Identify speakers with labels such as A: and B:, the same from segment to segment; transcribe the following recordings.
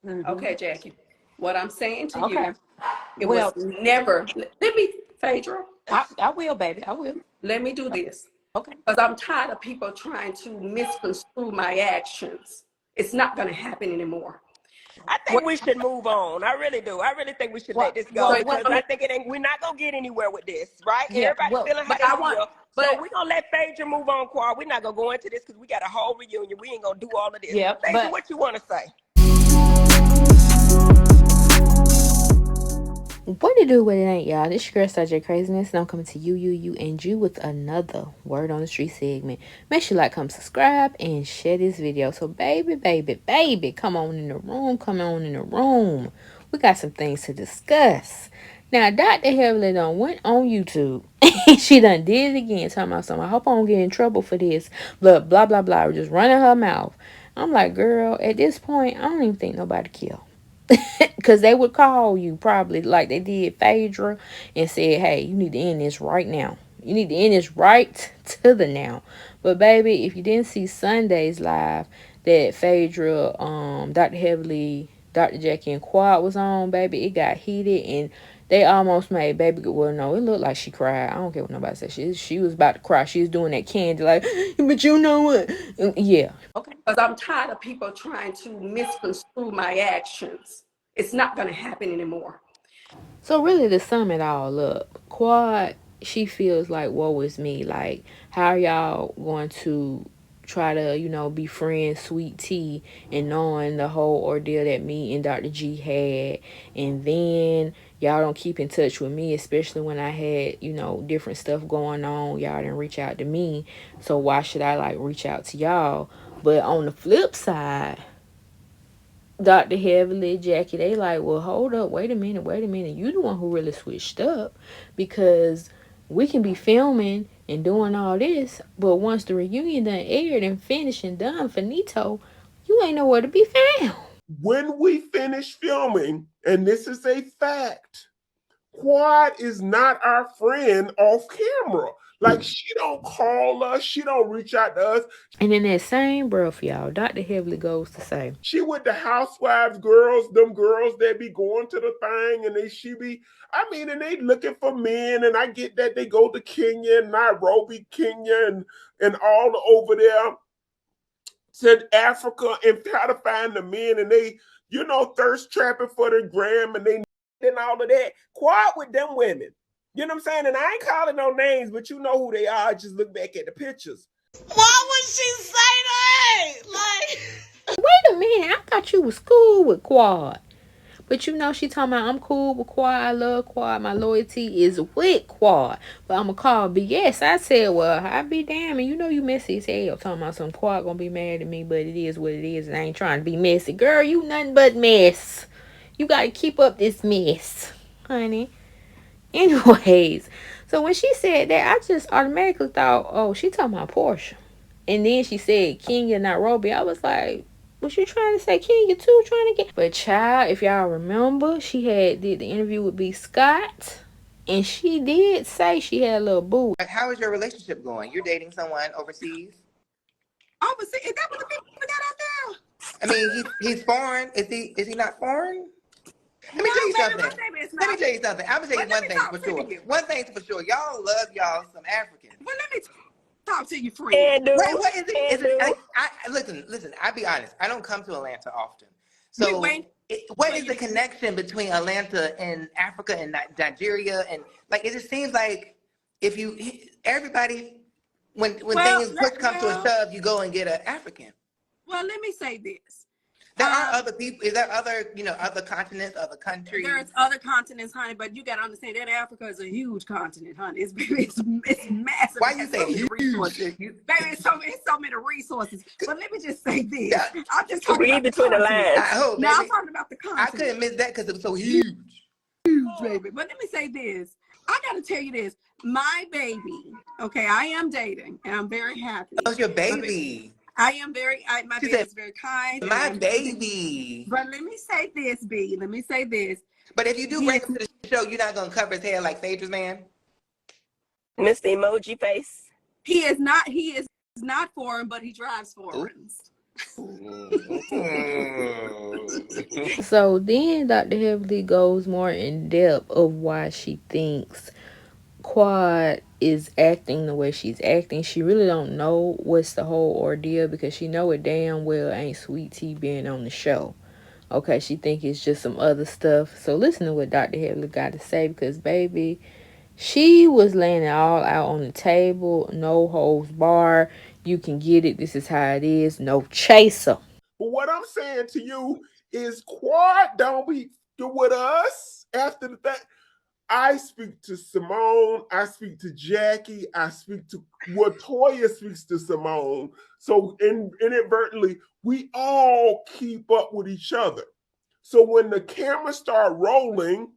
A: Okay, Jackie. What I'm saying to
B: Okay.
A: you, it was
B: Well,
A: never. Let me, Phaedra.
B: I will, baby. I will.
A: Let me do this
B: Okay.
A: because I'm tired of people trying to misconstrue my actions. It's not going to happen anymore.
C: I think
A: What?
C: we should move on. I really do. I really think we should let
B: Well,
C: this
A: So
C: go
B: well,
A: you
C: because
B: what?
A: want
C: I
A: me?
C: think it ain't. We're not gonna get anywhere with this, right?
B: Yeah.
C: Everybody
B: Well,
C: feeling how
A: But
C: they
A: I want.
C: feel. So
A: But
C: we're gonna let Phaedra move on, Quad. We're not gonna go into this because we got a whole reunion. We ain't gonna do all of this.
B: yeah.
C: Phaedra,
B: But
C: what you want to say?
D: What it do, what it ain't, y'all? This your girl, Saj Craziness, and I'm coming to you with another Word on the Street segment. Make sure you like, comment, subscribe, and share this video. So, baby, come on in the room. We got some things to discuss. Now, Dr. Heavenly done went on YouTube, and she done did it again, talking about something. I hope I don't get in trouble for this, but blah, blah, blah, just running her mouth. I'm like, girl, at this point, I don't even think nobody killed. Because they would call you probably like they did Phaedra and said, hey, you need to end this right now. You need to end this right to the now. But baby, if you didn't see Sunday's live that Phaedra, Dr. Heavily, Dr. Jackie and Quad was on, baby, it got heated and they almost made baby. Well, no, it looked like she cried. I don't care what nobody said. She was about to cry. She was doing that candy like, but you know what? Yeah.
B: okay.
A: because I'm tired of people trying to misconstrue my actions. It's not going to happen anymore.
D: So really to sum it all up, Quad, she feels like woe is me. Like, how are y'all going to try to, befriend Sweet Tea and knowing the whole ordeal that me and Dr. G had, and then y'all don't keep in touch with me, especially when I had, different stuff going on. Y'all didn't reach out to me. So why should I like reach out to y'all? But on the flip side, Dr. Heavily, Jackie, they like, well, hold up, wait a minute. You the one who really switched up because we can be filming and doing all this, but once the reunion done aired and finished and done, finito, you ain't nowhere to be found.
E: When we finish filming, and this is a fact, Quad is not our friend off camera. Like, she don't call us, she don't reach out to us.
D: And in that same breath, y'all, Dr. Heavily goes to say,
E: She with the housewives girls, them girls that be going to the thing, and she be, and they looking for men, and I get that they go to Kenya, Nairobi, Kenya, and all over there to Africa and try to find the men, and they, thirst trapping for the gram, and they and all of that. Quad with them women. You know what I'm saying? And I ain't calling no names, but you know who they are. Just look back at the pictures.
C: Why would she say that? Like,
D: wait a minute, I thought you was cool with Quad. But she talking about I'm cool with Quad, I love Quad, my loyalty is with Quad. But I'ma call BS. I said, well, I be damn, and you messy as hell talking about some Quad gonna be mad at me, but it is what it is, and I ain't trying to be messy. Girl, you nothing but mess. You gotta keep up this mess, honey. Anyways, so when she said that, I just automatically thought, oh, she talking about Portia. And then she said Kenya, Nairobi. I was like, was you trying to say Kenya too? Trying to get, but child, if y'all remember, she did the interview with B. Scott, and she did say she had a little boo.
F: How is your relationship going? You're dating someone overseas?
A: Overseas? Is that what the people got out there?
F: I mean, he's foreign. Is he not foreign? Let
A: No,
F: me tell you
A: baby, my
F: something.
A: baby is
F: Let me
A: not.
F: tell you something. I'm gonna tell
A: But
F: you
A: let
F: one
A: me
F: thing
A: talk
F: for
A: to
F: sure.
A: you.
F: One thing for sure. Y'all love y'all some Africans.
A: Well, let me talk to you, friend.
C: and do,
F: What is it?
C: and
F: Is it?
C: do.
F: Listen. I'll be honest. I don't come to Atlanta often.
A: We
F: So,
A: wait.
F: what
A: Well,
F: is the connection between Atlanta and Africa and Nigeria? And like, it just seems like if you everybody when
A: well,
F: things push come to a shove, you go and get an African.
A: well, let me say this.
F: There are other people. Is there other, other continents, other countries?
A: There's other continents, honey, but you got to understand that Africa is a huge continent, honey. It's massive.
F: Why
A: It
F: you
A: has so
F: say
A: many resources.
F: huge?
A: Baby, it's so many resources. But let me just say this.
F: Yeah,
A: I'm just talking
C: Read
A: about the
C: between the
A: continent.
F: I
C: lines.
F: hope,
A: Now I'm
F: baby.
A: talking about the
F: I
A: continent.
F: couldn't miss that because it was so huge.
A: Baby. But let me say this. I got to tell you this. My baby, okay, I am dating, and I'm very happy.
F: That was your baby.
A: I am my
F: She
A: baby
F: said,
A: is very kind.
F: my
A: And
F: baby.
A: but let me say this, B. Let me say this.
F: But if you do
A: He
F: bring
A: is,
F: him to the show, you're not going to cover his hair like Phaedra's man?
C: Mr. Emoji Face.
A: he is not foreign, but he drives foreigns.
F: Mm-hmm.
D: So then Dr. Heavenly goes more in depth of why she thinks Quad is acting the way she's acting. She really don't know what's the whole ordeal because she know it damn well ain't Sweet Tea being on the show. Okay, she think it's just some other stuff. So listen to what Dr. Headley got to say because baby, she was laying it all out on the table. No holds bar. You can get it. This is how it is. No chaser.
E: But what I'm saying to you is Quad don't be with us after the fact. I speak to Simone, I speak to Jackie, I speak to Toya speaks to Simone. So inadvertently, we all keep up with each other. So when the cameras start rolling,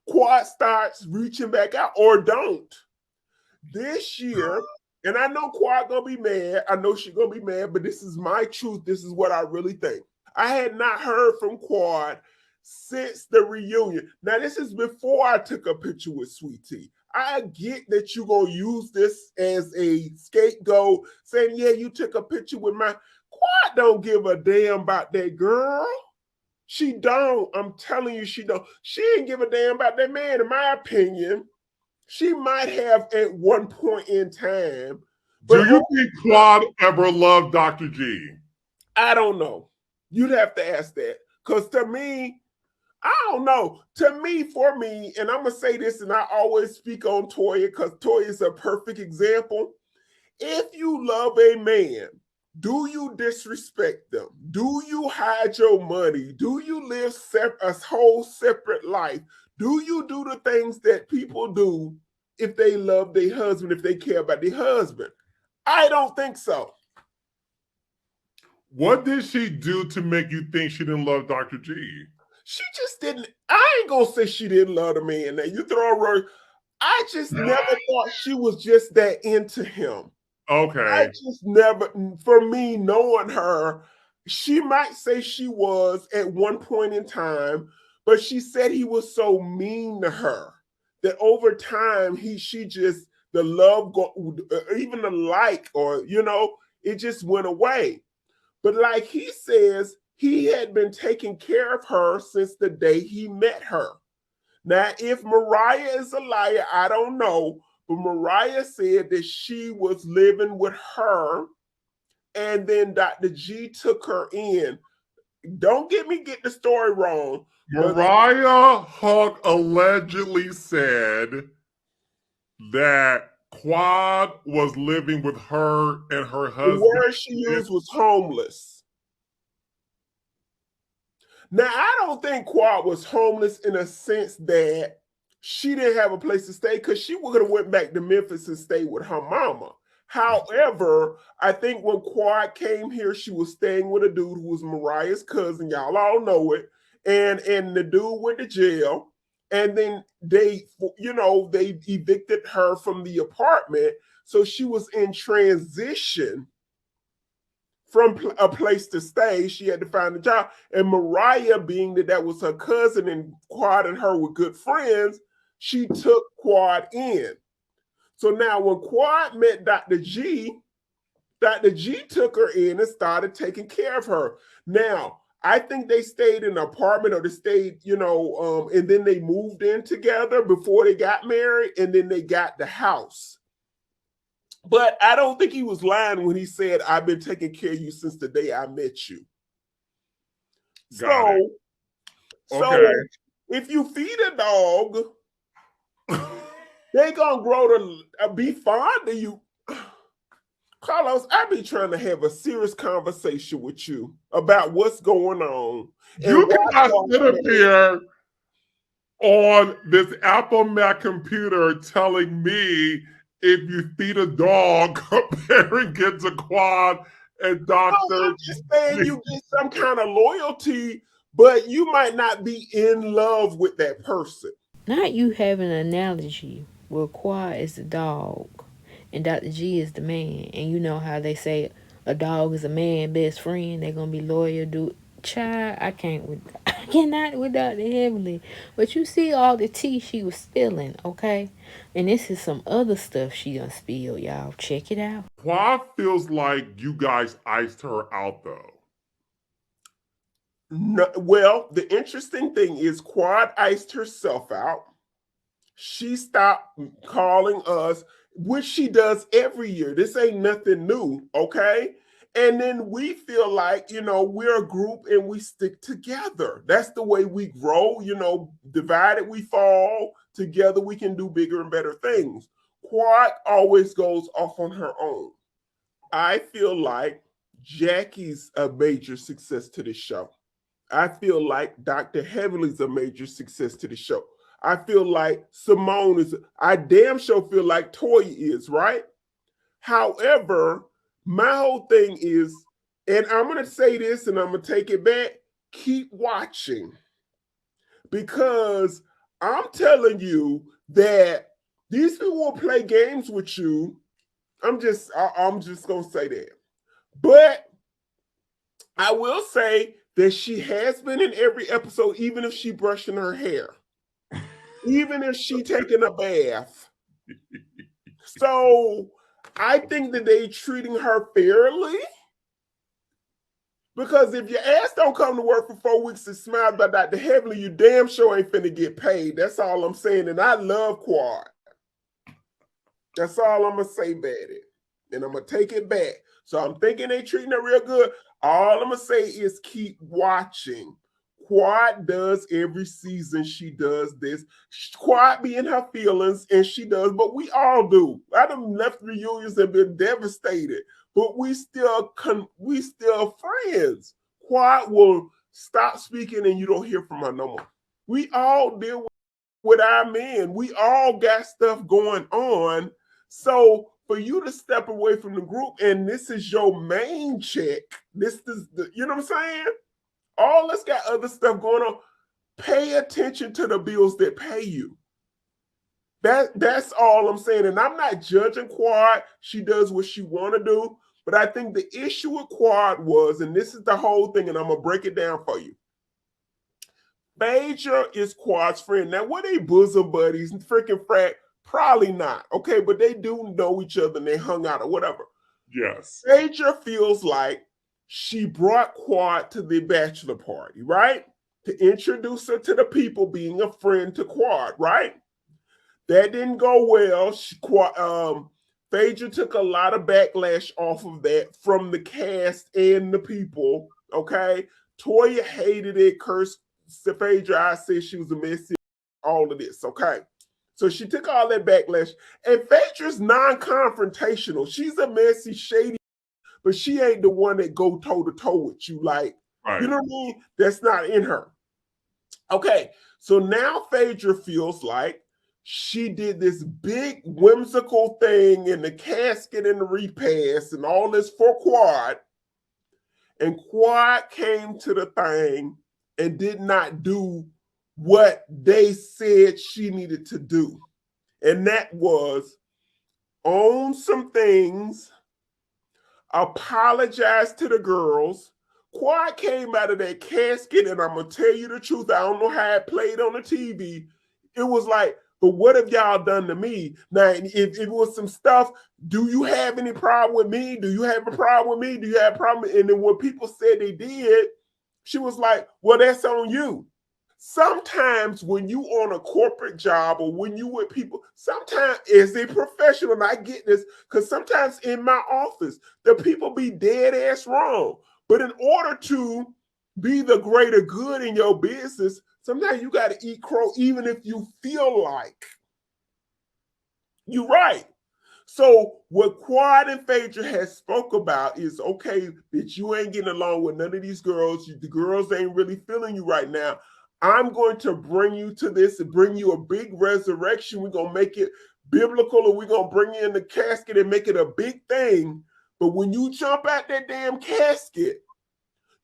E: Quad starts reaching back out or don't. This year, and I know Quad gonna be mad. I know she gonna be mad, but this is my truth. This is what I really think. I had not heard from Quad since the reunion. Now, this is before I took a picture with Sweet Tea. I get that you're going to use this as a scapegoat, saying, yeah, you took a picture with my... Quad don't give a damn about that girl. She don't. I'm telling you, she don't. She ain't give a damn about that man, in my opinion. She might have at one point in time.
G: Do you think Quad ever loved Dr. G?
E: I don't know. You'd have to ask that. Because to me, I don't know. To me, for me, and I'm going to say this, and I always speak on Toya because Toya is a perfect example. If you love a man, do you disrespect them? Do you hide your money? Do you live a whole separate life? Do you do the things that people do if they love their husband, if they care about their husband? I don't think so.
G: What did she do to make you think she didn't love Dr. G?
E: She just didn't. I ain't gonna say she didn't love the man. Now you throw a word. I just never thought she was just that into him.
G: Okay.
E: I just never, for me, knowing her, she might say she was at one point in time, but she said he was so mean to her that over time she just the love even the like or it just went away. But like he says, he had been taking care of her since the day he met her. Now, if Mariah is a liar, I don't know. But Mariah said that she was living with her and then Dr. G took her in. Don't get the story wrong.
G: Mariah Hawk allegedly said that Quad was living with her and her husband.
E: The word she used was homeless. Now, I don't think Quad was homeless in a sense that she didn't have a place to stay because she would have went back to Memphis and stayed with her mama. However, I think when Quad came here, she was staying with a dude who was Mariah's cousin. Y'all all know it. And the dude went to jail. And then they evicted her from the apartment. So she was in transition from a place to stay. She had to find a job. And Mariah, being that was her cousin and Quad and her were good friends, she took Quad in. So now when Quad met Dr. G took her in and started taking care of her. Now, I think they stayed in an apartment or they stayed, and then they moved in together before they got married and then they got the house. But I don't think he was lying when he said, I've been taking care of you since the day I met you. So if you feed a dog, they gonna grow to be fond of you. Carlos, I be trying to have a serious conversation with you about what's going on.
G: You cannot sit up here on this Apple Mac computer telling me if you feed a dog, comparing it to Quad and Dr.
E: No, I'm just saying you get some kind of loyalty, but you might not be in love with that person.
D: Not you have an analogy where Quad is the dog and Dr. G is the man. And you know how they say a dog is a man best friend. They're gonna be loyal. Child, I cannot with Dr. Heavenly. But you see all the tea she was spilling, okay? And this is some other stuff she done spilled, y'all. Check it out.
G: Quad feels like you guys iced her out though.
E: No, well, the interesting thing is Quad iced herself out. She stopped calling us, which she does every year. This ain't nothing new, okay? And then we feel like, we're a group and we stick together. That's the way we grow, divided we fall, together we can do bigger and better things. Quad always goes off on her own. I feel like Jackie's a major success to the show. I feel like Dr. Heavenly's a major success to the show. I feel like Simone is, I damn sure feel like Toya is, right? However, my whole thing is, and I'm going to say this and I'm going to take it back, keep watching. Because I'm telling you that these people will play games with you. I'm just going to say that. But I will say that she has been in every episode, even if she brushing her hair, even if she taking a bath. So I think that they treating her fairly. Because if your ass don't come to work for 4 weeks and smile by Dr. Heavenly, you damn sure ain't finna get paid. That's all I'm saying. And I love Quad. That's all I'm gonna say about it. And I'm gonna take it back. So I'm thinking they treating her real good. All I'm gonna say is keep watching. Quad does every season. She does this. Quad be in her feelings, and she does, but we all do. I done left reunions and been devastated, but we still friends. Quad will stop speaking, and you don't hear from her no more. We all deal with our men. We all got stuff going on. So for you to step away from the group and this is your main check, this is the, you know what I'm saying? All us got other stuff going on. Pay attention to the bills that pay you. That's all I'm saying. And I'm not judging Quad. She does what she want to do. But I think the issue with Quad was, and this is the whole thing, and I'm going to break it down for you. Phaedra is Quad's friend. Now, were they bosom buddies and freaking frat? Probably not. Okay, but they do know each other and they hung out or whatever.
G: Yes.
E: Phaedra feels like she brought Quad to the bachelor party, right? To introduce her to the people, being a friend to Quad, right? That didn't go well. Phaedra took a lot of backlash off of that from the cast and the people, okay? Toya hated it, cursed Phaedra. I said she was a messy, all of this, okay? So she took all that backlash. And Phaedra's non-confrontational. She's a messy, shady, but she ain't the one that go toe-to-toe with you. Like,
G: Right.
E: you know what I mean? That's not in her. Okay, so now Phaedra feels like she did this big whimsical thing in the casket and the repast and all this for Quad. And Quad came to the thing and did not do what they said she needed to do. And that was own some things, apologize to the girls. Quad came out of that casket, and I'm going to tell you the truth. I don't know how it played on the TV. It was like, but what have y'all done to me? Now, if it was some stuff, do you have any problem with me? Do you have a problem with me? Do you have a problem? And then when people said they did, she was like, well, that's on you. Sometimes when you on a corporate job or when you with people, sometimes as a professional, and I get this, because sometimes in my office, the people be dead ass wrong. But in order to be the greater good in your business, sometimes you got to eat crow, even if you feel like you're right. So what Quad and Phaedra has spoke about is, okay, bitch, you ain't getting along with none of these girls. The girls ain't really feeling you right now. I'm going to bring you to this and bring you a big resurrection. We're going to make it biblical, and we're going to bring you in the casket and make it a big thing. But when you jump out that damn casket,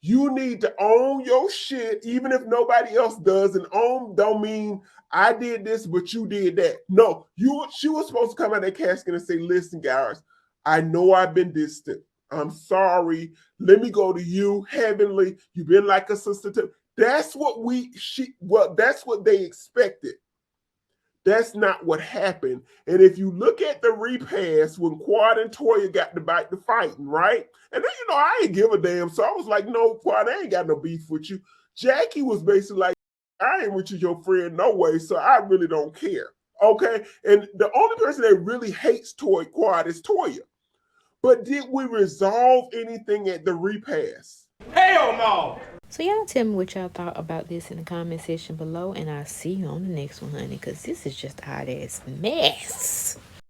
E: you need to own your shit, even if nobody else does. And own don't mean I did this, but you did that. No, she was supposed to come out of that casket and say, listen, guys, I know I've been distant. I'm sorry. Let me go to you, Heavenly. You've been like a sister to. That's what that's what they expected. That's not what happened. And if you look at the repast when Quad and Toya got to fighting, right? And then, I ain't give a damn. So I was like, no, Quad, I ain't got no beef with you. Jackie was basically like, I ain't with you, your friend, no way. So I really don't care. Okay. And the only person that really hates Quad is Toya. But did we resolve anything at the repast?
C: Hell no.
D: So y'all tell me what y'all thought about this in the comment section below, and I'll see you on the next one, honey, because this is just a hot ass mess.